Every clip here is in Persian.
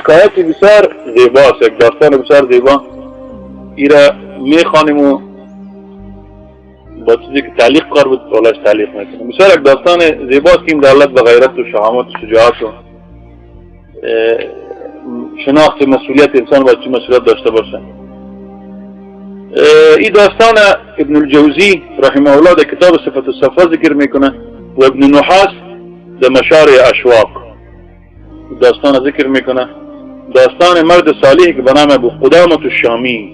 حکایتی بسیار زیباست، یک داستان بسیار زیبا. ایره میخوانیم و با چیزی که تعلیق کار بود اولش تعلیق میکنیم. بسیار یک داستان زیباست که این دولت به غیرت و شهامت و شجاعت و شناخت مسئولیت انسان باید چه مسئولیت داشته باشه. این داستان ابن الجوزی رحمه الله در کتاب صفت الصفا ذکر میکنه و ابن نحاس در مشارع اشواق داستان ذکر میکنه. داستان مرد صالحی که به نام ابو قدامة الشامی،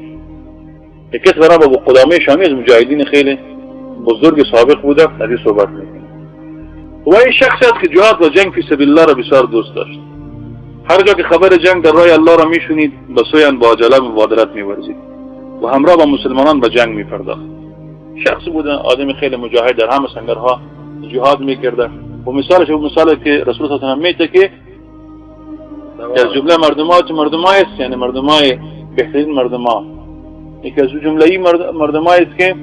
یک کس به نام ابو قدامه شامی از مجاهدین خیلی بزرگ سابق بوده، از این صحبت میکنه. و این شخصیت که جهاد و جنگ فی سبیل الله را بسیار دوست داشت. هر جا که خبر جنگ در راه الله را میشنید به سوی با عجله مبادرت میورزید و همراه با مسلمانان به جنگ میپرداخت. شخص بوده آدم خیلی مجاهد، در همه سنگرها جهاد میکرده. و مثالش اون مثالی که رسول صلی الله علیه و آله میگه که از جمله مردمای است، یعنی مردمای بهترین مردما، یکی از جمله مردمای است که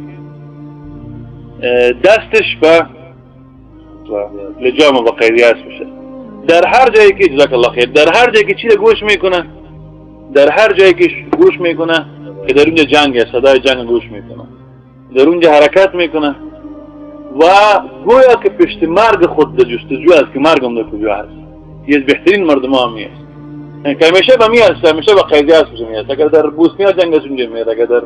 دستش به لجام و قیدی است میشه. در هر جایی که جزاک الله خیر، در هر جایی که چی گوش میکنه، در هر جایی که گوش میکنه که در اونجا جنگ است، صدای جنگ گوش میکنه، در اونجا حرکت میکنه و گویا که پشت مرگ خود در جستجو است که مرگم در کجا هست. یه از بهترین مردم ها می است، یعنی که همیشه به می است، همیشه به قیدی است می است. اگر در بوسنیا جنگ از اونجا میاد، اگر در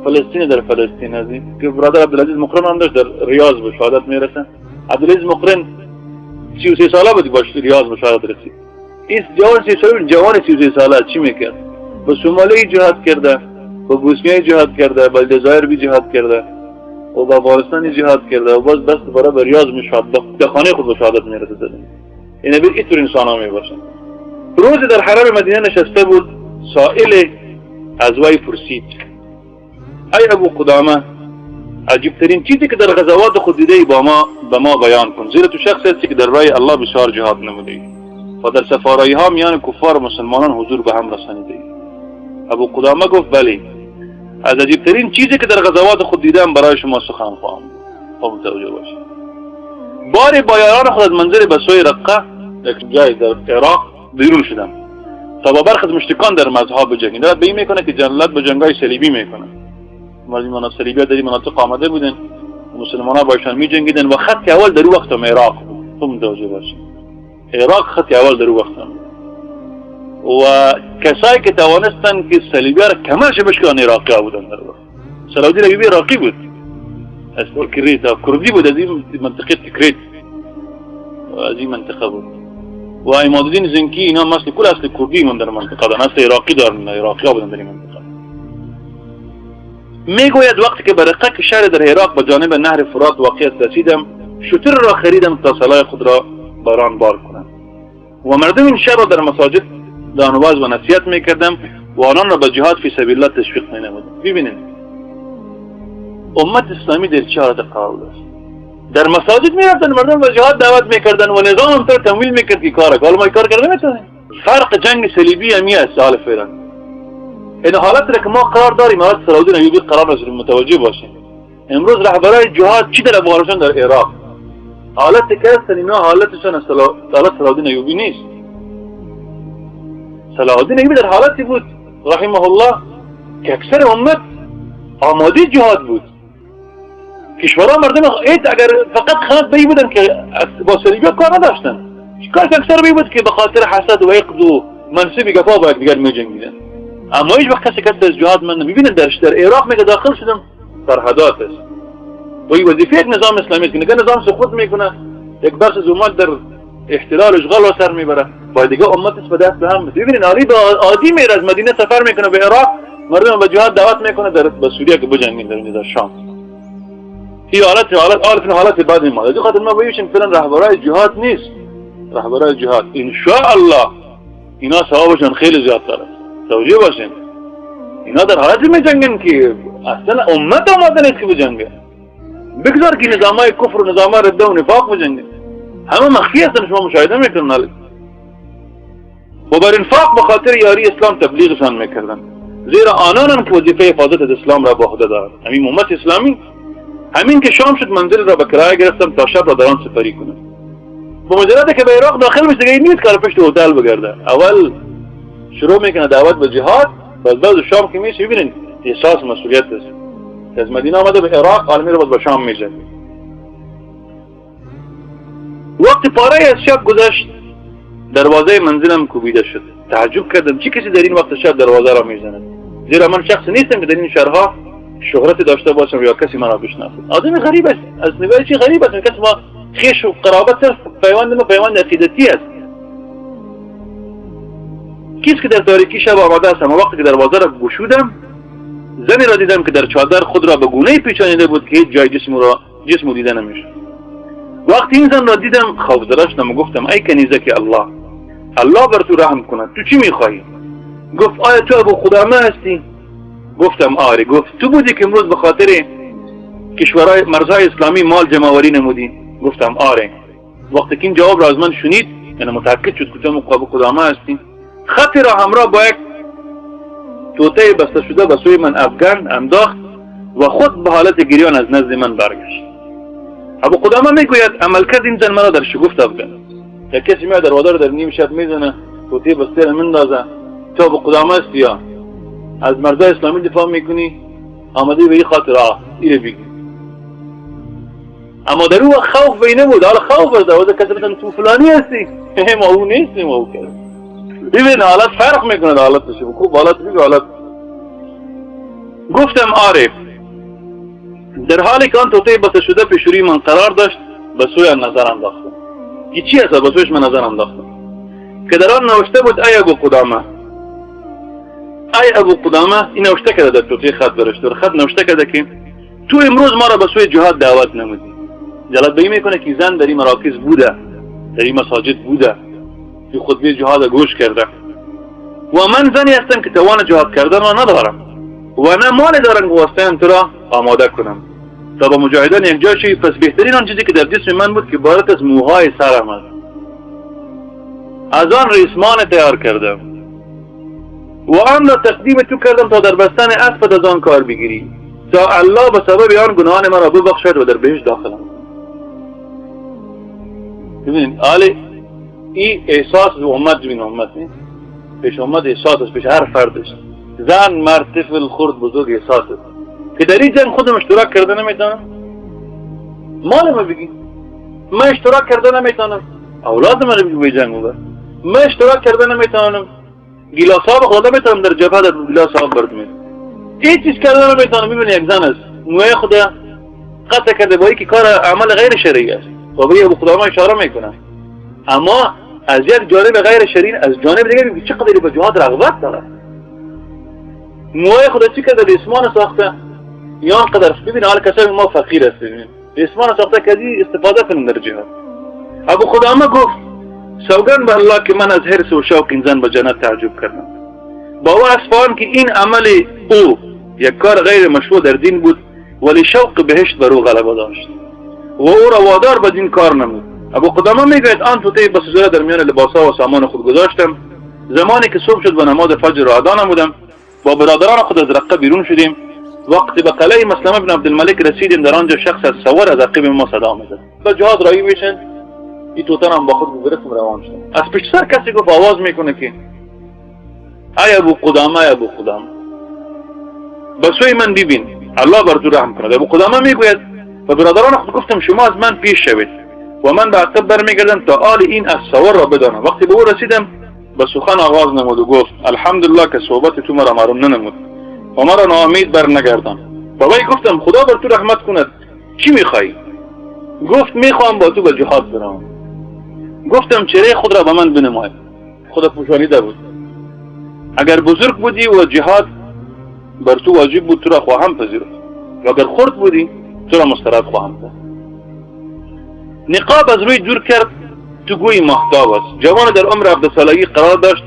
فلسطین در فلسطین است. که برادر عبدالعزیز مقرن هم داشت در ریاض به شهادت میرسه. عبدالعزیز مقرن 33 ساله بود باش ریاض به شهادت رسید. این جوان 33 ساله چی میکرد؟ به سومالی جهاد کرده، به بوسنیا جهاد کرده، به الجزایر بی جهاد کرده و به افغانستان جهاد کرده و باز بس برای ریاض میشد، به خانه خود به شهادت میرسید. این اینطور انسان ها میباشند. روزی در حرم مدینه نشسته بود، سائل از وی پرسید: ای ابو قدامه، عجیبترین چیزی که در غزوات خود دیده به ما بیان کن، زیرا تو شخص هستی که در راه الله بسیار جهاد نموده و در سفارایی ها میان کفار و مسلمانان حضور به هم رسانیده. ابو قدامه گفت: بله، از عجیبترین چیزی که در غزوات خود دیدم برای شما سخن خواهم. خب متوجه باشید. باری با یاران خود از منزل به سوی رقه، یک جای در عراق، بیرون شدم تا با برخی از مشرکان در مذهب بجنگند. دارد به این میکنه که جلالت به جنگای صلیبی میکنه. مردمان صلیبی ها در این مناطق آمده بودن، مسلمان ها باشان می جنگیدن و خط اول در اون وقت هم عراق بود. خب متوجه باشید، عراق خط اول در اون وقت هم و کسایی که توانستن که صلیبی ها را کمرش بشکنن عراقی ها بودن. در وقت صلاح الدین ایوبی عراقی بود، از کرد کردی بود، از این منطقه تکریت از این منطقه بود. و عمادالدین زنکی اینا مثل کل اصل کردی من در منطقه دارن، اصل عراقی دارن، عراقی ها بودن در این منطقه. میگوید وقتی که به رقه شهر در عراق به جانب نهر فرات واقع رسیدم، شتر را خریدم تا سلاح خود را باران بار کنم و مردم این شهر را در مساجد دانواز و نصیحت میکردم و آنان را به جهاد فی سبیل الله تشویق مینمودم. ببینید امت اسلامی در چه حالت قرار داشت. در مساجد میرفتن مردم به جهاد دعوت میکردن و نظام هم تر تمویل میکرد که کار کنه. ما کار کرده نمیتونه. فرق جنگ صلیبی همی است حال فعلا. این حالت را که ما قرار داریم، حالت صلاح الدین ایوبی قرار است متوجه باشیم. امروز رهبرای جهاد چی در افغانستان در عراق؟ حالتی که هستن اینا حالتشان حالت صلاح الدین ایوبی نیست. صلاح الدین ایوبی در حالتی بود رحمه الله که اکثر امت آماده جهاد بود. کشورها مردم اگر فقط خلط بی بودن که با صلیبی کار نداشتن، کار که اکثر بی بود که به خاطر حسد و عقد و منصبی گفا با یکدیگر می جنگیدن. اما هیچ وقت کسی از جهاد من نمیبینه. در عراق میگه داخل شدم سرحدات است و این وظیفه یک نظام اسلامی است که نگه نظام سقوط میکنه، یک بخش از امت در احتلال اشغال و سر میبره، باید دیگه امت به دست به هم. ببینید عادی میره از مدینه سفر میکنه به عراق، مردم به جهاد دعوت میکنه به سوریه که بجنگین در شام. این حالت بعد ما از خاطر ما بگیم فعلا رهبرای جهاد نیست. رهبرای جهاد ان شاء الله اینا ثوابشون خیلی زیادتر است. توجه باشین، اینا در حالتی میجنگن که اصلا امت آماده نیست که بجنگه. بگذار که نظامای کفر و نظامای رده و نفاق بجنگه، همه مخفی هستن، شما مشاهده میکنن. و بر انفاق به خاطر یاری اسلام تبلیغشان میکردن، زیرا آنان که وظیفه حفاظت از اسلام را به عهده دارند. همین امت اسلامی همین که شام شد منزل را به کرایه گرفتم تا شب را در آن سپری کنم. با مجرد که به عراق داخل میشه دیگه نیست کار پشت هتل بگرده. اول شروع میکنه دعوت به جهاد. بعد شام که میشه ببینید احساس مسئولیت است. از مدینه آمده به عراق، عالمی رو به شام میشه. وقتی پاره از شب گذشت دروازه منزلم کوبیده شد. تعجب کردم چه کسی در این وقت شب دروازه را میزنه؟ زیرا من شخص نیستم که در این شهرها شهرت داشته باشم یا کسی من را بشناسد. آدم غریب است. از نوع چی غریب است؟ کسی ما خیش و قرابت صرف پیوند عقیدتی است. کسی که در تاریکی شب آمده است. اما وقتی که دروازه را گشودم زنی را دیدم که در چادر خود را به گونه‌ای پیچانیده بود که هیچ جای جسم دیده نمیشد. وقتی این زن را دیدم خوفزده شدم و گفتم ای کنیزک الله بر تو رحم کند، تو چی میخواهی؟ گفت آیا تو ابو قدامه هستی؟ گفتم آره. گفت تو بودی که امروز به خاطر کشورهای مرزهای اسلامی مال جمع‌آوری نمودی؟ گفتم آره. وقتی که این جواب را از من شنید یعنی متأکد شد که تو ابو قدامه هستی، خطی را همراه با یک توته بسته شده به سوی من افغان انداخت و خود به حالت گریان از نزد من برگشت. ابو قدامه میگوید عملکرد این زن مرا در شگفت افکند. یک کسی میاد دروازه رو در نیم شب میزنه، توته بسته رو میندازه، تو ابو قدامه هستی یا از مرزهای اسلامی دفاع میکنی؟ آمده به این خاطر اینو بگی. اما در او خوف بینه بود. حالا خوف از دروازه کسی بزنه تو فلانی هستی؟ ما او نیستیم. او کرد ببین حالت فرق میکنه. حالتش خوب حالت بگو حالت. گفتم آره. در حالی که آن توته بسته شده پیش روی من قرار داشت به سوی نظر انداختم. که چی هست؟ به سویش من نظر انداختم که در آن نوشته بود ای ابو قدامه، ای ابو قدامه. این نوشته کرده در توته خط برش. در خط نوشته کرده که تو امروز ما را به سوی جهاد دعوت نمودی. جلالت میکنه که زن در این مراکز بوده، در این مساجد بوده، که خطبه جهاد گوش کرده. و من زنی هستم که توان جهاد کردن را ندارم و نه مال دارم که واسطه تو را آماده کنم تا با مجاهدان یک جا شوی. پس بهترین آن چیزی که در جسم من بود که عبارت از موهای سرم است. از آن ریسمان تیار کردم و آن را تقدیم تو کردم تا در بستن اسبت از آن کار بگیری تا الله به سبب آن گناهان مرا ببخشد و در بهشت داخلم. ببینید آلی این احساس امت بین امت نیست. پیش امت احساس است، پیش هر فردش، زن مرد طفل خرد بزرگ احساس است که در این جنگ خودم اشتراک کرده نمیتونم. مال ما بگی من اشتراک کرده نمیتونم، اولاد من بگی به جنگ ببر. من اشتراک کرده نمیتونم، گیلاس آب خدا نمیتونم در جبهه در گیلاس آب برد میتونم. هیچ چیز کرده نمیتونم. ببین یک زن است موی خدا قطع کرده با که کار عمل غیر شرعی است و به ابو قدامه اشاره میکنه. اما از یک جانب غیر شرعی، از جانب دیگه ببین چقدر به جهاد رغبت داره. موی خدا چی کرده؟ ریسمان ساخته یا قدر. ببین حال کسایی ما فقیر هستیم، ریسمان ساخته کدی استفاده کنیم در جهاد. ابو قدامه گفت سوگند به الله که من از حرص و شوق این زن به جنت تعجب کردم. با وصف که این عمل او یک کار غیر مشروع در دین بود ولی شوق بهشت بر او غلبه داشت و او را وادار به دین کار نمود. ابو قدامه میگوید آن توته بسیار در میان لباسا و سامان خود گذاشتم. زمانی که صبح شد و نماز فجر را ادا نمودم با برادران خود از رقه بیرون شدیم. وقتی به قلعه مسلمه بن عبدالملک رسیدیم در آنجا شخص از سوار از عقب ما صدا میزد به جهاد راهی میشن. این توته هم با خود گرفتم روان شدم. از پیش سر کسی گفت آواز میکنه که ای ابو قدامه، ای ابو قدامه به سوی من ببین الله بر تو رحم کند. ابو قدامه میگوید و برادران خود گفتم شما از من پیش شوید و من به عقب برمیگردم تا آل این از سوار را بدانم. وقتی به او رسیدم به سخن آغاز نمود و گفت الحمدلله که صحبت تو مرا محروم ننمود و مرا ناامید بر نگردان. و وی گفتم خدا بر تو رحمت کند، چی میخوایی؟ گفت میخوام با تو به جهاد برم. گفتم چهره خود را به من بنمای. خدا پوشانیده بود. اگر بزرگ بودی و جهاد بر تو واجب بود تو را خواهم پذیرفت و اگر خرد بودی تو را مسترد خواهم کرد. نقاب از روی دور کرد. تو گوی ماهتاب است. جوان در عمر 17 سالگی قرار داشت.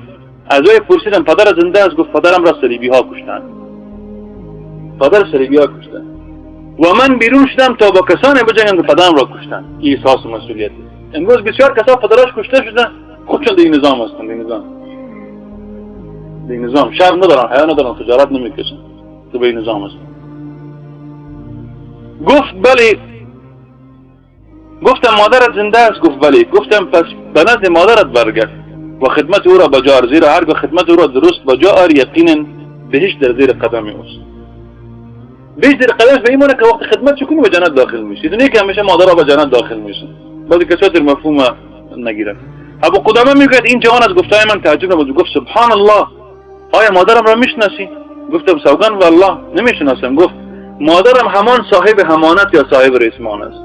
از وی پرسیدم پدر زنده است؟ گفت پدرم را صلیبی ها کشتند. پدر صلیبی ها کشتند و من بیرون شدم تا با کسانی بجنگم که پدرم را کشتند. این احساس مسئولیت است. امروز بسیار کسا پدرش کشته شدن خودشون در این نظام هستند. این نظام شرم ندارن، حیا ندارن، تجارت نمیکشن، تو به این نظام هستند. گفت بله. گفتم مادرت زنده است؟ گفت بله. گفتم پس به نزد مادرت برگرد و خدمت او را بجار، زیرا هرگاه خدمت او را درست بجا آر یقینا بهش در زیر قدم اوست. بهش زیر قدمش به ایمانه که وقت خدمت کنی به جنت داخل میشی. دونه که همیشه مادرها به جنت داخل میشن. بعضی کسا در مفهوم نگیرن. ابو قدامه میگه این جوان از گفتای من تعجب نمود، گفت سبحان الله، آیا مادرم را میشناسی؟ گفتم سوگن والله نمیشناسم. گفت مادرم همان صاحب همانت یا صاحب رسمان است.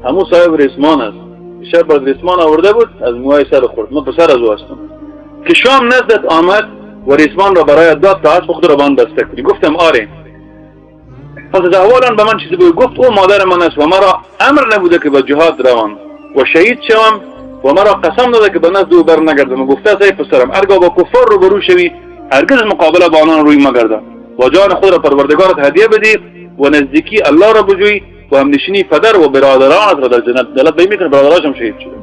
همون صاحب رسمان است. شب بعد رسمان آورده بود، از موهای سر خورد. من پسر از او هستم که شام نزدت آمد و رسمان را برایت داد تا اسب خود را بان بسته کنی. گفتم آره. پس از احوالان به من چیزی بود. گفت او مادر من است و مرا امر نبوده که به جهاد روم و شهید شوم و مرا قسم داده که به نزد او بر نگردم و گفته است ای پسرم هرگاه با کفار روبرو شوی هرگز مقابله با آنان روی مگردم و جان خود را پروردگارت هدیه بدی و نزدیکی الله را بجویی و همنشینی پدر و برادرانت را در جنت دلت بی میکنه. برادرانش هم شهید شده.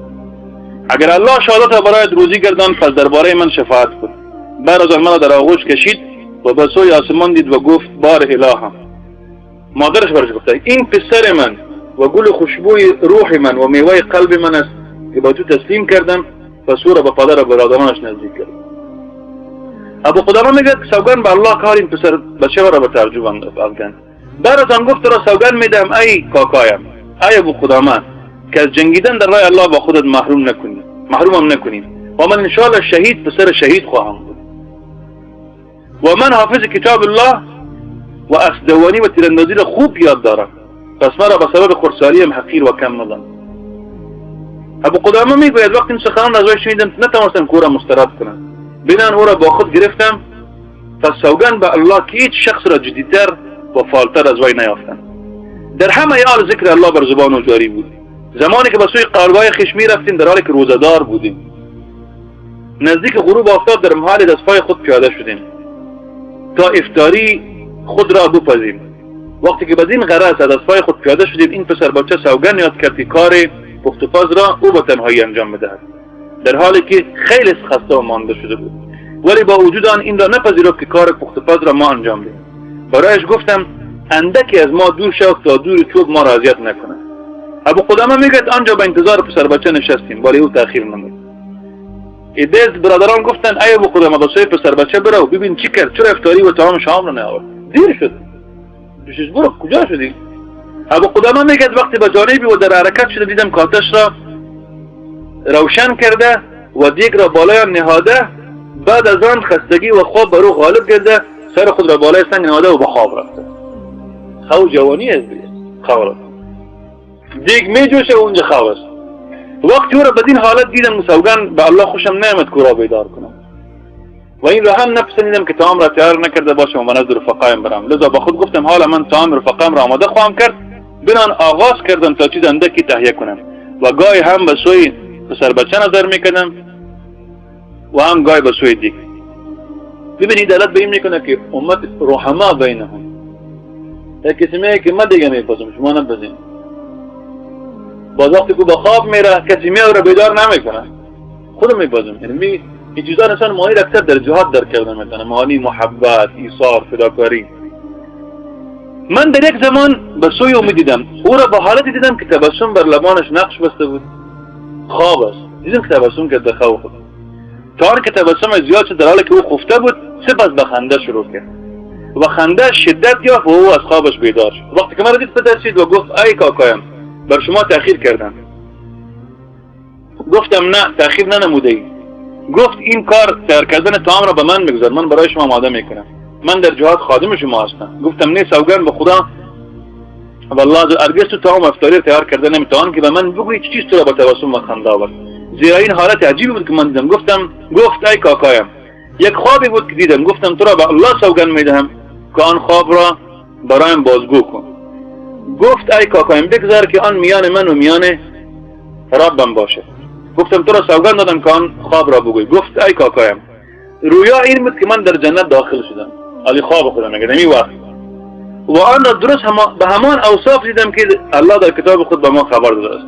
اگر الله شهادت را برایت روزی گردان پس درباره من شفاعت کن. بعد از آن مرا در آغوش کشید و به سوی آسمان دید و گفت بار الهام. مادرش برش گفته این پسر من و گل خوشبوی روح من و میوه قلب من است که با تو تسلیم کردم. پس او را به پدر و برادرانش نزدیک کرد. ابو قدامه میگه سوگن به الله کار این پسر بچه را به تعجب افکند. بعد از آن گفت را سوگن میدم ای کاکایم، ای ابو قدامه که از جنگیدن در راه الله با خودت محرومم نکنیم و من انشاءالله شهید پسر شهید خواهم بود و من حافظ کتاب الله و اسدوانی و تیراندازی را خوب یاد دارم. پس مرا به سبب خرساریم حقیر و کم مدن. ابو قدامه میگوید وقتی این سخنان از وی شنیدم نتوانستم که او را مسترد کنم. بنان او را با خود گرفتم. پس سوگن به الله که هیچ شخص را جدیتر و فالتر از وی نیافتم. در همه حال ذکر الله بر زبان او جاری بود. زمانی که به سوی قارگاه خویش میرفتیم در حالی که روزه‌دار بودیم. نزدیک غروب آفتاب در محل دستپای خود پیاده شدیم تا افطاری خود را بپزیم. وقتی که بدین غرض از دستپای خود پیاده شدیم این پسر بچه سوگن یاد کرد که کار پخت و پز را او به تنهایی انجام بدهد، در حالی که خیلی خسته و مانده شده بود. ولی با وجود آن این را نپذیرفت که کار پخت و پز را ما انجام دهیم. برایش گفتم اندکی از ما دور شو تا دور چوب ما را اذیت نکنه. ابو قدامه میگه آنجا به انتظار پسر بچه نشستیم ولی او تأخیر نمود. ایدز برادران گفتن ای ابو قدامه به سوی پسر بچه برو ببین چی کرد، چرا افطاری و طعام شام را نیاورد؟ دیر شد. پیشش برو کجا شدی؟ ابو قدامه میگه وقتی به جانبی و در حرکت شده دیدم که آتش را روشن کرده و دیگ را بالای آن نهاده. بعد از آن خستگی و خواب بر او غالب گرده سر خود را بالای سنگ نهاده و به خواب رفته. خواب جوانی است دیگه. خواب رفته. دیگ می جوشه و اونجا خواب است. وقتی او را بدین حالت دیدم سوگن به الله خوشم نیامد که او را بیدار کنم و این را هم نپسندیدم که طعام را تیار نکرده باشم و من از رفقایم برم. لذا با خود گفتم حالا من طعام رفقایم را آماده خواهم کرد. بنان آغاز کردم تا چیز اندکی تهیه کنم و گاهی هم به سوی پسر بچه نظر میکردم و هم گاهی به سوی دیگ. ببینید دلت به این میکنه که امت رحما بینهم. یک کسی میگه که من دیگه میپزم شما نپزین. باز وقتی که به خواب میره کسی میاد را بیدار نمیکنه، خودم میپزم. یعنی این چیزا انسان معانی اکثر در جهاد در کردن میتونه، معانی محبت، ایثار، فداکاری. من در یک زمان به سوی او میدیدم، او را به حالتی دیدم که تبسم بر لبانش نقش بسته بود. خواب است. دیدم که تبسم کرد به خواب. تا آنکه تبسم زیاد شد در حالی که او خفته بود سپس به خنده شروع کرد و خنده شدت یافت و او از خوابش بیدار شد. وقتی که مرا دید پترسید و گفت ای کاکایم بر شما تأخیر کردم. گفتم نه تأخیر ننموده ای. گفت این کار تیار کردن طعام را به من بگذار، من برای شما آماده میکنم، من در جهاد خادم شما هستم. گفتم نه سوگن به خدا والله هرگز تو طعام افطاری تیار کرده نمیتوان که به من بگویی چه چیز تو را با تبسم و خنده آورد، زیرا این حالت عجیبی بود که من دیدم. گفت ای کاکایم یک خوابی بود که دیدم. گفتم تو را به الله سوگن میدهم که آن خواب را برایم بازگو کن. گفت ای کاکایم بگذار که آن میان من و میان ربم باشه. گفتم تو را سوگن دادم که آن خواب را بگوی. گفت ای کاکایم رویا این بود که من در جنت داخل شدم. علی خواب خودم میگه نمی وقت و آن را درست به همان اوصاف دیدم که الله در کتاب خود به ما خبر داده است.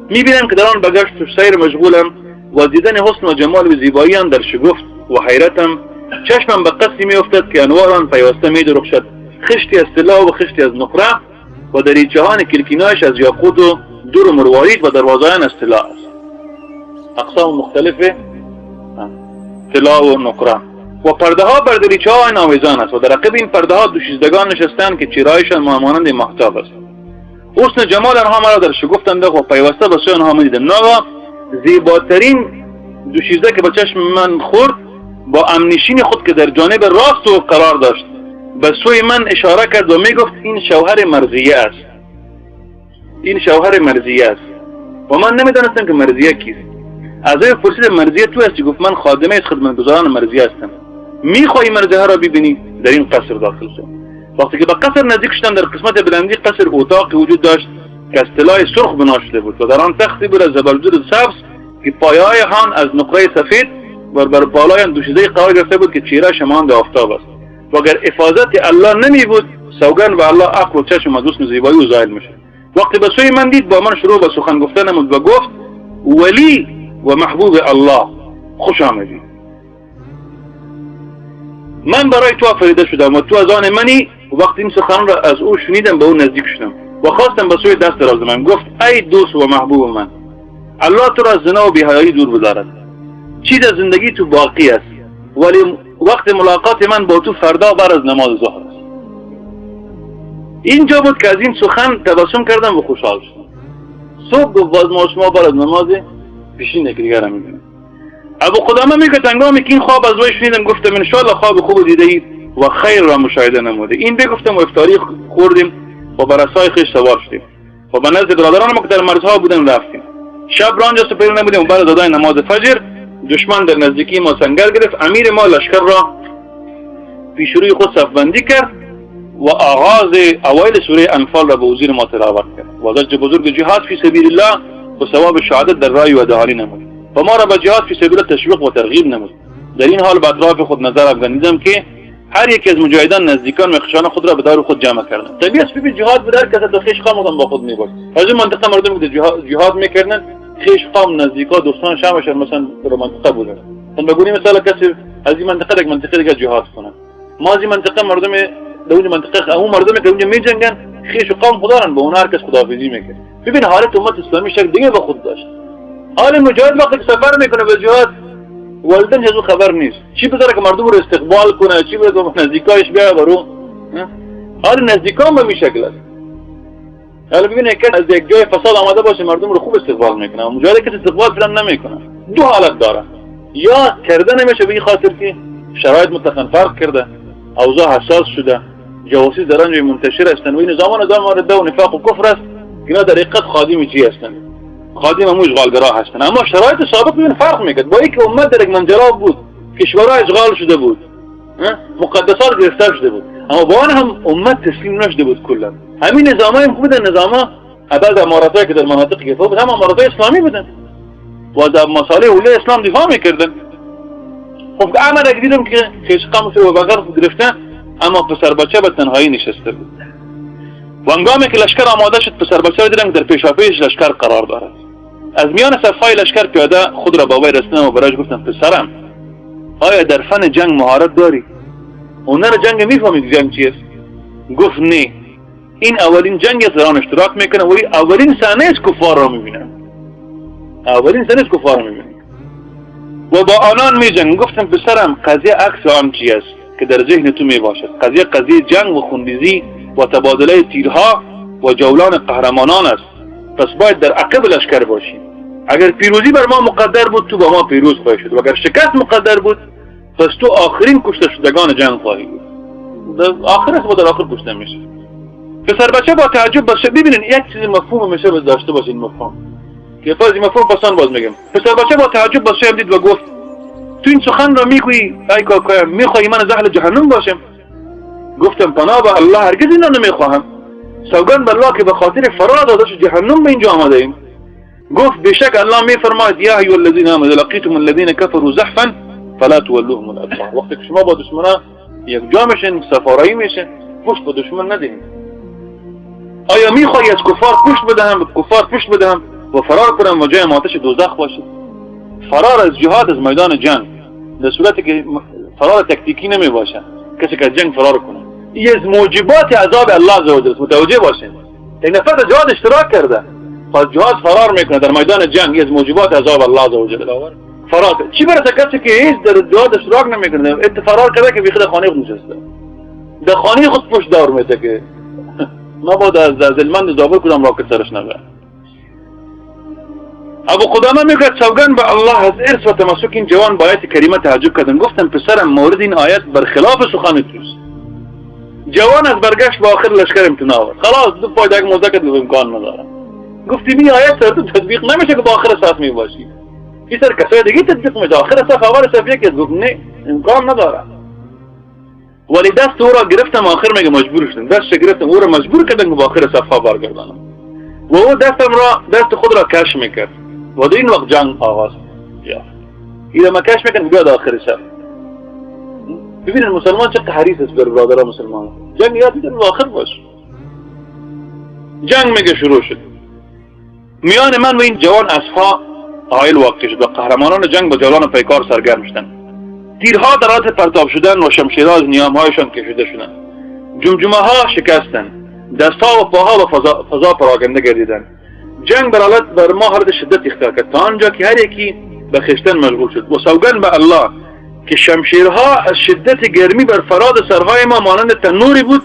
میبینم که در آن بگشت و سیر مشغولم و دیدن حسن و جمال و زیبایی آن در شگفت و حیرتم. چشمم به قصدی میافتد که انوار آن پیوسته میدرخشد، خشتی از طلا و خشتی از نقره و دریچه‌های کلکینایش از یاقوت و دور و مروارید و دروازه‌آن از طلا است. اقسام مختلف طلا و نقره و پرده ها بر دریچه های ناویزان است و در عقب این پرده ها دوشیزدگان نشستند که چهرهایشان مانند ماهتاب است. حسن جمال آنها مرا در شگفت انداخت و پیوسته به سوی آنها میدیدم. ناگاه زیباترین دوشیزده که به چشم من خورد با امنشین خود که در جانب راست و قرار داشت به سوی من اشاره کرد و میگفت این شوهر مرضیه است. این شوهر مرضیه است و من نمیدانستم که مرضیه کیست. از او پرسیدم مرضیه تو هستی؟ گفت من خادمه از خدمتگزاران مرضیه هستم. میخواهی مرضیه را ببینی؟ در این قصر داخل شد. وقتی که به قصر نزدیک شدم در قسمت بلندی قصر اتاقی وجود داشت که از طلای سرخ بنا شده بود و در آن تختی بود از زبرجد سبز که پایه‌های آن از نقره سفید و بر بالای آن دوشیزه قرار گرفته بود که چهره شماند آفتاب است و اگر حفاظت الله نمی بود سوگند به الله عقل و چشم و حسن زیبایی او زائل میشد. وقتی به سوی من دید با من شروع به سخن گفتن نمود و گفت ولی و محبوب الله خوش آمدی. من برای تو آفریده شدم و تو از آن منی. وقتی این سخن را از او شنیدم به او نزدیک شدم و خواستم به سوی دست دراز من. گفت ای دوست و محبوب من، الله تو را از زنا و بی‌حیایی دور بدارد. چیز از زندگی تو باقی است ولی وقت ملاقات من با تو فردا بعد از نماز ظهر است. اینجا بود که از این سخن تبسم کردم و خوشحال شدم. صبح گفت باز ما شما بعد از نماز پیشین یکدیگر را می‌بینیم. ابو قدامه میگه هنگامی که این خواب از وی شنیدم گفتم ان شاء الله خواب خوب دیده اید و خیر را مشاهده نموده. این بگفتم و افطاری خوردیم و بر اسای خویش سوار شدیم و به نزد برادران ما که در مرزها بودن رفتیم. شب را آنجا سپری نمودیم و بعد از ادای نماز فجر دشمن در نزدیکی ما سنگر گرفت. امیر ما لشکر را پیش روی خود صفبندی کرد و آغاز اوایل سوره انفال را به وزیر ما تلاوت کرد و زجر بزرگ جهاد فی سبیل الله و ثواب شهادت در رای و دهانی نمود و ما را به جهاد فی سبیل الله تشویق و ترغیب نمود. در این حال به اطراف خود نظر افکندیدم که هر یکی از مجاهدان نزدیکان مخشان خود را به دار خود جمع کردند. طبیعت فی جهاد بود، هر کس تا خیش قام با خود می‌برد. از این منطقه مردم که جهاد می‌کردند خیش قام نزدیکا دوستان شامش مثلا در منطقه بودند. بگونیم مثلا کسی از این منطقه یک منطقه دیگه جهاد کنه. ما از این منطقه مردم در اون منطقه اون مردمی که اونجا می‌جنگن خیش قام خدارن به اون هر کس خداحافظی می‌کنه. ببین حالت امت اسلامی شک دیگه به خود داشت. حال مجاهد وقتی سفر میکنه به جهاد والدین از خبر نیست. چی بذاره که مردم رو استقبال کنه، چی بذاره که نزدیکایش بیا برو. حال نزدیکان به این شکل است. حالا ببینید که از یک جای فساد آمده باشه مردم رو خوب استقبال میکنه. مجاهد که استقبال فعلا نمیکنه. دو حالت داره. یا کرده نمیشه به این خاطر که شرایط متقن فرق کرده، اوضاع حساس شده، جواسیس در آنجا منتشر هستند و این نظام رده و نفاق و کفر است که اینا در حقیقت خادم چی هستند؟ خادم همون اشغالگرا هستند. اما شرایط سابق ببین فرق میکرد. با اینکه امت در یک منجلاب بود، کشورها اشغال شده بود، مقدسات گرفته شده بود، اما با آن هم امت تسلیم نشده بود کلا. همین نظامای هم بودن، نظاما بعض اماراتایی که در مناطق که بود هم اماراتای اسلامی بودن و از مصالح اولیای اسلام دفاع میکردن. خب عملا دیدم که خیشقام و بغل گرفتن، اما پسر بچه به تنهایی نشسته بود. و هنگامی که لشکر آماده شد پسر بچه را دیدم در پیشاپیش لشکر قرار دارد. از میان صفهای لشکر پیاده خود را با وی رسیدم و برایش گفتم پسرم آیا در فن جنگ مهارت داری؟ هنر جنگ میفهمی جنگ چیست؟ گفت نه. این اولین جنگ است در آن اشتراک میکنه ولی اولین صحنه از کفار را میبینم. اولین صحنه از کفار را میبینم و با آنان میجنگ. گفتم پسرم قضیه عکس آن چی است که در ذهن تو میباشد. قضیه جنگ و خونریزی و تبادله تیرها و جولان قهرمانان است. پس باید در عقب لشکر باشیم. اگر پیروزی بر ما مقدر بود تو با ما پیروز خواهی شد و اگر شکست مقدر بود پس تو آخرین کشته شدگان جنگ خواهی بود. آخر است و در آخر کشته میشه. پسر بچه با تعجب باشه. ببینین یک چیز مفهوم میشه باید داشته باشه. این مفهوم که پس این مفهوم پسان باز میگم. پسر بچه با تعجب باشه دید و گفت تو این سخن را میگویی ای کاکایم میخوایی من از اهل جهنم باشم؟ گفتم پناه به الله هرگز اینا نمیخواهم. سوگند به الله که به خاطر فرار دادش جهنم به اینجا آمده ایم. گفت بشک الله میفرماید یا ایها الذین آمنوا لقیتم الذین کفروا زحفا فلا تولوهم الادبار. وقتی که شما با دشمنا یک جا میشین سفارایی میشه پشت به دشمن ندهید. آیا میخوایی از کفار پشت بدهم؟ به کفار پشت بدهم و فرار کنم و جای آتش دوزخ باشد؟ فرار از جهاد از میدان جنگ در صورتی که فرار تکتیکی نمی باشه کسی که جنگ فرار کنه این از موجبات عذاب الله عز و جل. متوجه باشین یک نفر در جهاد اشتراک کرده از جهاد فرار میکنه در میدان جنگ، از موجبات عذاب الله عزوجل فرار. چی برسه کسی که هیچ در جهاد اشتراک نمیکنه، فرار کرده که بیخود خانه خود نشسته، در خانه خود پشت دار میده که مبادا از ظلمند زابر کدام را که سرش نبره. ابو قدامه میگه سوگند به الله از ارث و تمسک این جوان با آیت کریمه تعجب کردن. گفتم پسرم مورد این آیت برخلاف سخن توست. جوان از برگشت با آخر لشکر امتناع آورد. خلاص دو پای دیگه موزه کرد و امکان نداره. گفتی این آیت سر تو تطبیق نمیشه که با آخر صف میباشی. این سر کسای دیگه تطبیق میشه. آخر صف اول صف یکی گفت نه امکان نداره. ولی دست او را گرفتم آخر میگه مجبور شدم. دستش گرفتم او را مجبور کردم که با آخر صف ها برگردانم. و او دست خود را کش میکرد. و در این وقت جنگ آغاز یافت. این ما کش میکنه بیاد آخر صف. ببینید مسلمان چه حریص است بر برادران مسلمان. جنگ یاد میگیره آخر باش. جنگ میگه شروع شد. میان من و این جوان اصفا حائل واقع شد و قهرمانان جنگ با جولان پیکار سرگرم شدند. تیرها در حالت پرتاب شدن و شمشیرها از نیامهایشان کشیده شدند. جمجمه ها شکستند. دستها و پاها به فضا پراکنده گردیدند. جنگ بر ما حالت شدت اختیار کرد تا آنجا که هر یکی به خشتن مشغول شد. و سوگند به الله که شمشیرها از شدت گرمی بر فراد سرهای ما مانند تنوری بود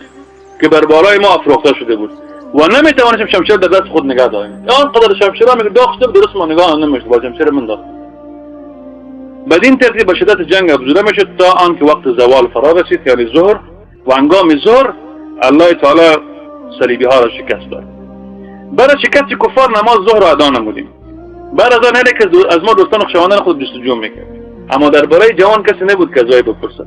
که بر بالای ما افروخته شده بود و نمیتوانستیم شمشیر در دست خود نگاه داریم. آنقدر شمشیرها میگه داخته درست ما نگاه نمیشد با شمشیر من داخت. بدین ترتیب به شدت جنگ افزوده میشد تا آنکه وقت زوال فرا رسید یعنی ظهر و هنگام ظهر الله تعالی صلیبی ها را شکست داد. برای شکست کفار نماز ظهر را ادا نمودیم. بعد از آن هر یک از ما دوستان و خویشاوندان خود جستجو میکرد، اما درباره جوان کسی نبود که از وی بپرسد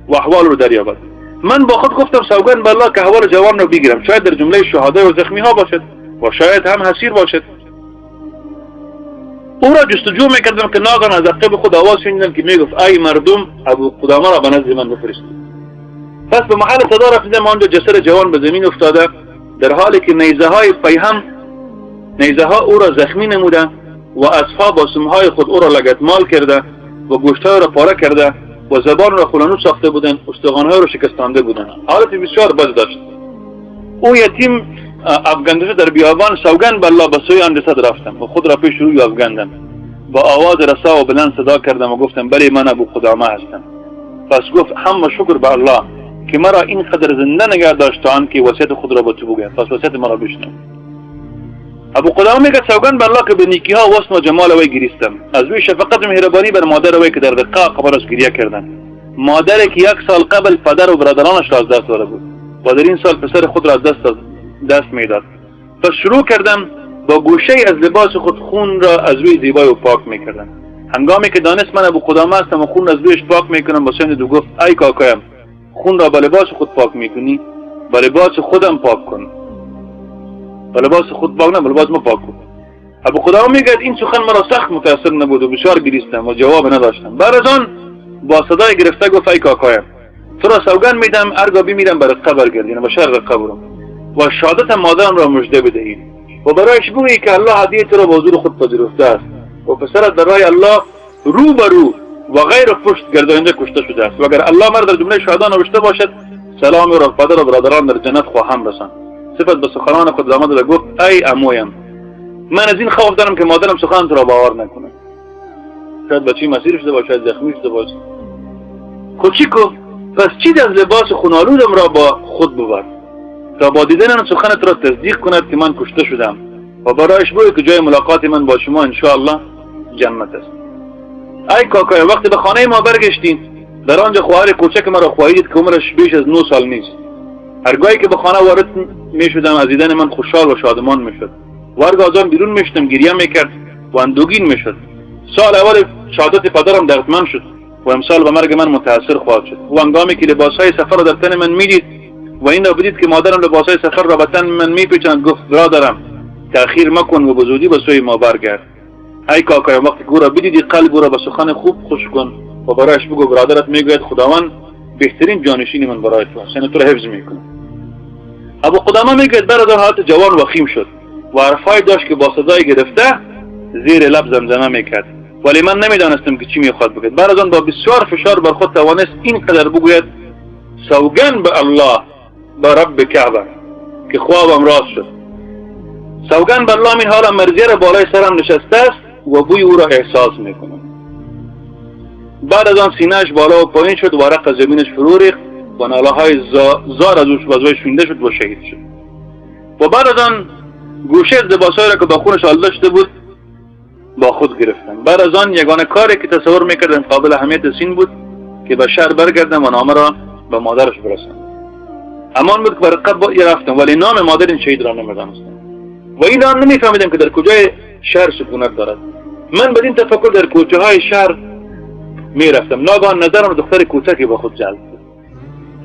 و احوال رو دریابد. من با خود گفتم سوگند به الله که احوال جوان رو بگیرم، شاید در جمله شهدا و زخمی ها باشد و شاید هم حسیر باشد. او را جستجو میکردم که ناگهان از عقب خود آواز شنیدم که میگفت ای مردم ابو قدامه را به نزد من بفرستید. پس به محل صدا رفتم، آنجا جسد جوان به زمین افتاده در حالی که نیزه ها او را زخمی نموده و اصفا با سمهای خود او را لگدمال کرده و گوشتهای را پاره کرده و زبان را خلانو ساخته بودند، استخوانهای را شکستانده بودند. حالت بسیار بد داشت. او یتیم افگنده در بیابان سوگند به الله به سوی آن رسد رفتم و خود را پیش روی افگندم. با آواز رسا و بلند صدا کردم و گفتم بلی من ابو قدامه هستم. پس گفت همه شکر به الله که مرا اینقدر زنده نگه داشت تا آنکه وصیت خود را به تو بگوید. پس وصیت مرا بشنو. ابو قدامه میگه سوگند به الله که به نیکی ها و حسن و جمال وی گریستم. از روی شفقت و مهربانی بر مادر وی که در رقاع قبرش گریه کردند. مادری که 1 سال قبل پدر و برادرانش را از دست داده بود و در این سال پسر خود را از دست میداد. پس شروع کردم با گوشه از لباس خود خون را از روی زیبای و پاک میکردم. هنگامی که دانست من ابو قدامه هستم و خون از رویش پاک میکنم، با شنید و گفت ای کاکایم خون را با لباس خود پاک میکنی، با لباس خودم پاک کن. با لباس خود پاک نه، با لباس ما پاک کن. ابو قدامه میگه این سخن مرا سخت متاثر نبود و بسیار گریستم و جواب نداشتم. بعد از آن با صدای گرفته گفت ای کاکایم تو را سوگند میدم هرگاه بمیرم بر قبر گردیم و شرق قبرم و شهادت مادرم را مژده بدهید و برایش بگویی که الله هدیه تو را به حضور خود پذیرفته است و پسرت در راه الله رو به رو و غیر پشت گردانده کشته شده است و اگر الله مرا در جمله شهدا نوشته باشد سلام را پدر و برادران در جنت خواهم رساند. صفت به سخنان خود ادامه داد و گفت ای عمویم من از این خوف دارم که مادرم سخن تو را باور نکنه. شاید بچه‌ی مسیر شده باشه، شاید زخمی شده باشه. کوچیکو پس چیز از لباس خونالودم را با خود ببر تا با دیدن آن سخن تو را تصدیق کند که من کشته شدم و برایش بگوی که جای ملاقات من با شما انشاءالله جنت است. ای کاکای وقتی به خانه ما برگشتین در آنجا خواهر کوچک مرا خواهید که عمرش بیش از 9 سال نیست. هرگاهی که به خانه وارد می شدم از دیدن من خوشحال و شادمان می شد و هرگاه از آن بیرون می شدم گریه می کرد و اندوگین می شد. سال اول شهادت پدرم دردمند شد و امسال به مرگ من متاثر خواهد شد. و هنگامی که لباسهای سفر را در تن من می دید و این را بدید که مادرم لباسهای سفر را به تن من می پیچاند گفت برادرم تأخیر مکن و به زودی به سوی ما برگرد. ای کاکای وقتی او را بدیدی قلب او را به سخن خوب خوش کن و برایش بگو برادرت میگوید خداوند بهترین جانشین من برای تو است، یعنی تو را حفظ میکنه. ابو قدامه میگوید بعد از آن حالت جوان وخیم شد و حرفایی داشت که با صدای گرفته زیر لب زمزمه میکرد ولی من نمیدانستم که چی میخواد بگوید. بعد از آن با بسیار فشار بر خود توانست اینقدر بگوید سوگند به الله با رب کعبه که خوابم راست شد. سوگند بالله این حالا مرزیه را بالای سرم نشسته است و بوی او را احساس میکنم. بعد از آن سینه‌اش بالا و پایین شد و ورق از زمینش فرو ریخت و ناله‌های زار از او شونده شد و شهید شد. و بعد از آن گوشه لباسایی را که با خونش آلوده شده بود با خود گرفتم. بعد از آن یگانه کاری که تصور میکردم قابل اهمیت این بود که به شهر برگردم و نامه را به مادرش برسانم. امان بود که برقب رفتم ولی نام مادر این شهید را نمیدانستم و این آن نمیفهمیدم که در کجای شهر سکونت دارد. من بدین تفکر در کوچه های شهر میرفتم. ناگهان نظرم دختر کوچکی با خود جلب کرد.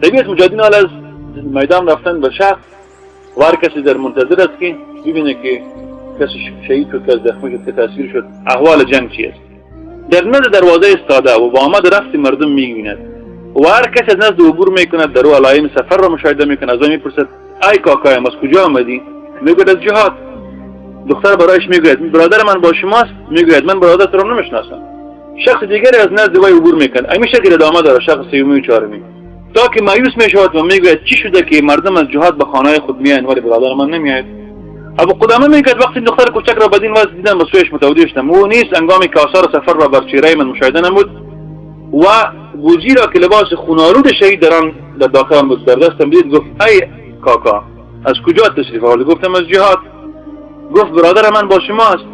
طبیعت مجاهدین حال از میدان رفتن به شهر و هر کسی در منتظر است که ببینه که کسی شهید شد، کسی زخمی شد، که تاثیر شد، احوال جنگ چی است. در نزد دروازه ایستاده و با آمد رفت مردم میبیند و هر کسی از نزد عبور میکند. در او علائم سفر را مشاهده میکند. از او میپرسد ای کاکایم از کجا آمدی؟ میگوید از جهاد. دختر برایش میگوید برادر من با شماست؟ میگوید من برادرت را نمیشناسم. شخص دیگری از نزد وی عبور میکند. همیشه که ادامه داره شخص سومی و چهارمی تا که مایوس میشود و میگوید چی شده که مردم از جهاد به خانه خود میایند ولی برادر من نمیآید؟ ابو قدامه میگوید وقتی دختر کوچک را بدین وضع دیدم به سویش متوجه شدم. او نیست انگامی که آثار سفر را بر چهره من مشاهده نمود و بوجی را که لباس خونالود شهید در آن در داخل بود در دستم دید. گفت ای کاکا از کجا تشریف آوردی؟ گفتم از جهاد. گفت برادر من با شماست؟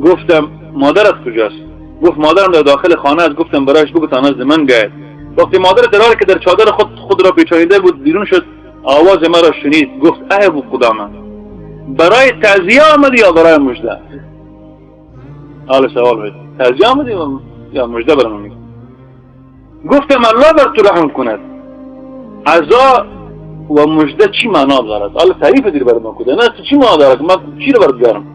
گفتم مادرت کجاست؟ گفت مادرم در داخل خانه است. گفتم برایش بگو تا نزد من بیاید. وقتی مادر درار که در چادر خود را پیچانیده بود بیرون شد آواز مرا شنید. گفت ای ابو قدامه برای تعزیه آمدی یا برای مژده؟ حال سوال بود تعزیه آمدی یا مژده برام میگی؟ گفتم الله بر تو رحم کند. عزا و مژده چی معنا دارد؟ حالا تعریف دیر برام کده نه چی معنا دارد؟ من چی رو برات بیارم؟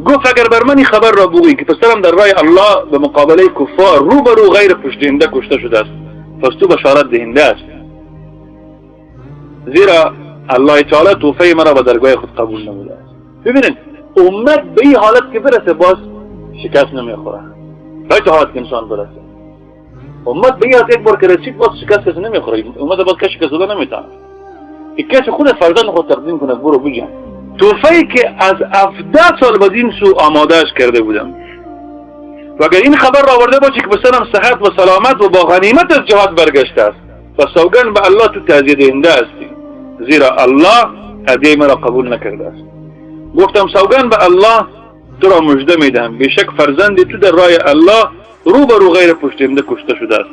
گفت اگر بر منی خبر را بگویی که پسرم در راه الله به مقابله کفار روبرو غیر پشتینده کشته شده است پس تو بشارت دهنده است، زیرا الله تعالی توفه مرا به درگاه خود قبول نموده است. ببینید امت به این حالت که برسه باز شکست نمیخوره. به این حالت که انسان برسه امت به این حالت یک بار که رسید باز شکست کسی نمیخوره. امت باز کسی شکست داده نمیتونه. یک کسی خود فرزند خود تقدیم کنه برو بجنگ. توفه‌ای که از 17 سال بعد این سو آمادهش کرده بودم و اگر این خبر را آورده باشی که پسرم صحت و سلامت و با غنیمت از جهاد برگشته است و سوگند به الله تو تعزیه دهنده هستی زیرا الله هدیه مرا قبول نکرده است. گفتم سوگند به الله تو را مژده میدهم بیشک فرزند تو در راه الله روبرو غیر پشتنده کشته شده است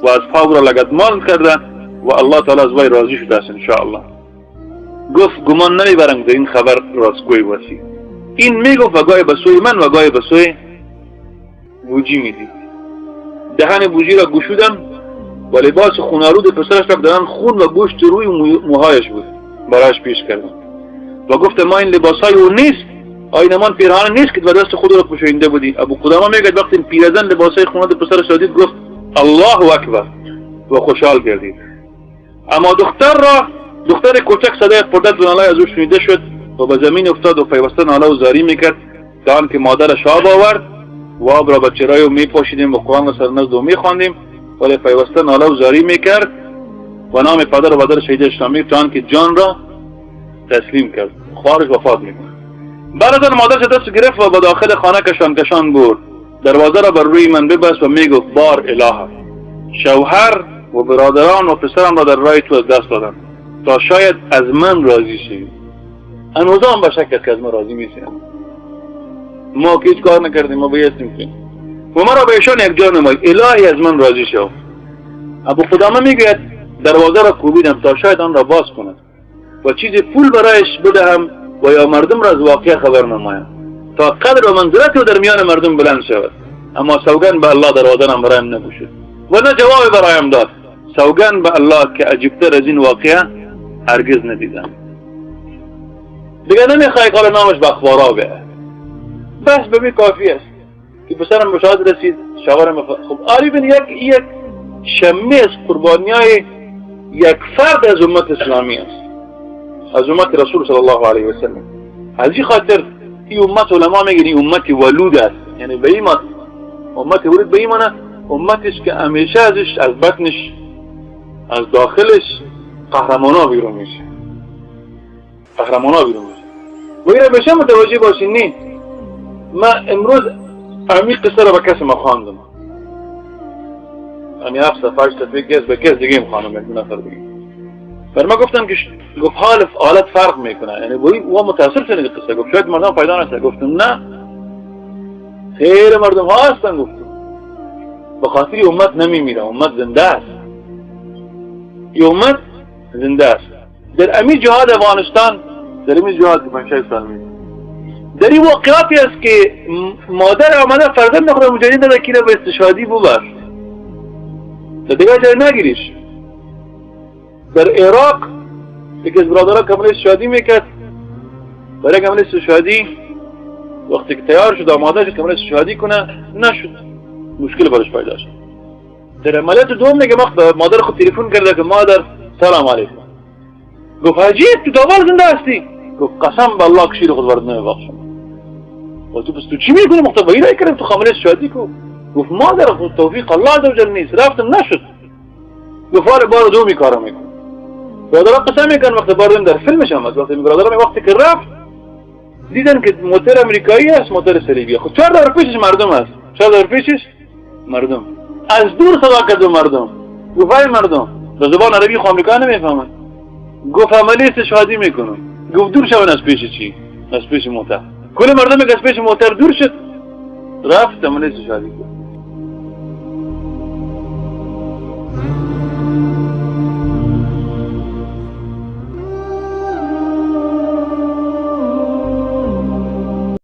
و اصحاب را لگدمال کرده و الله تعالی از وی راضی شده است انشاءالله. گفت گمان نمیبرم در این خبر راستگوی باشی. این میگفت و گاهی به سوی من و گاهی به سوی بوجی میدید. دهن بوجی را گشودم و لباس خونالود پسرش را در آن خون و گوشت روی موهایش بود برایش پیش کردم و گفتم ما این لباسهای او نیست؟ آینمان پیرهان نیست که به دست خود را پوشانده بودی؟ ابو قدامه میگه وقتی پیرزن لباسهای خونالود پسرش را دید گفت الله اکبر و خوشحال گردید. اما دختر کوچک صدای پردت و نالای از او شنیده شد و به زمین افتاد و پیوسته ناله و زاری میکرد تا آنکه مادرش آب آورد و آب را به چهره او میپاشیدیم و قرآن را سر نزد او میخواندیم ولی پیوسته ناله و زاری میکرد و نام پدر و مادر شهید اسلامی تا آنکه جان را تسلیم کرد. خواهرش وفات میکرد. بعد از آن مادرش دست گرفت و به داخل خانه کشان برد. دروازه را بر روی من ببست و میگفت بار الهه شوهر و برادران و پسرم را در راه تو از دست دادم تا شاید از من راضی شوی. هنوزا هم به شک که از ما راضی میشن. ما که هیچ کار نکردیم ما بایستیم که و مرا به ایشان یک جا نمای الهی از من راضی شو. ابو قدامه میگوید دروازه را کوبیدم تا شاید آن را باز کند و چیزی پول برایش بدهم و یا مردم را از واقعه خبر نمایم تا قدر و منزلت او در میان مردم بلند شود. اما سوگند به الله دروازه را برایم نگشود و نه جواب برایم داد. سوگند به الله که عجیبتر از این واقعه هرگز ندیدم. دیگه نمیخوای که نامش به اخبارا بیه. بس ببین کافی است که پسرم به شهادت رسید. شوهرم خب آری بین یک شمی از قربانیای یک فرد از امت اسلامی است، از امت رسول صلی الله علیه و سلم. از این خاطر این امت علما میگن این امت ولود است، یعنی به این امت ولود به این معنی امتش که همیشه ازش از بطنش از داخلش قهرمانا بیرون میشه. وإذا بشم متوجه باشینی ما امروز امی قصه را به کسی ما خواندم امی 7 صفحه 8 صفحه کس به کس دیگه میخوانم یک نفر دیگه بر ما گفتم که گفت حالت فرق میکنه یعنی و متاثر شدن قصه گفت شاید مردم پیدا نشه گفتم نه خیر مردم ها هستن گفتم به خاطر امت نمیمیره امت زنده است امت زنده است در امی جهاد افغانستان در امی جهاد که 5 سال میده در این واقعاتی است که مادر آمده فرزند خود مجاهدین داده که به استشهادی ببر در دیگه جای نگیریش در عراق یکی از برادرها کمال استشهادی میکرد برای کمال استشهادی وقتی که تیار شد آماده شد کمال استشهادی کنه نشد مشکل برش پیدا شد در عملیات دوم میگه مادر خود تلفن کرده که مادر سلام علیکم گفت حاجی تو دوباره زنده هستی گفت قسم به الله که شیر خود برد نمیبخشم و تو بس تو چی میکنی مختبایی رای کردم تو خامل استشهادی کو گفت مادر خود توفیق الله عزوجل نیست رفتم نشد گفت بار دومی کارو میکن برادرها قسم میکن وقتی باردم در فیلمش آمد وقتی برادرها وقتی که رفت دیدن که موتور امریکایی است موتور صلیبی خود 4 دور پیشش مردم است 4 دور پیشش مردم از دور صدا کرد مردم گفت ای مردم به زبان عربی خو امریکا نمیفهمن گفت عملی استشهادی میکنم گفت دور شون از پیش چی از پیش موتور کل مردم که از پیش موتور دور شد رفت عملی استشهادی کرد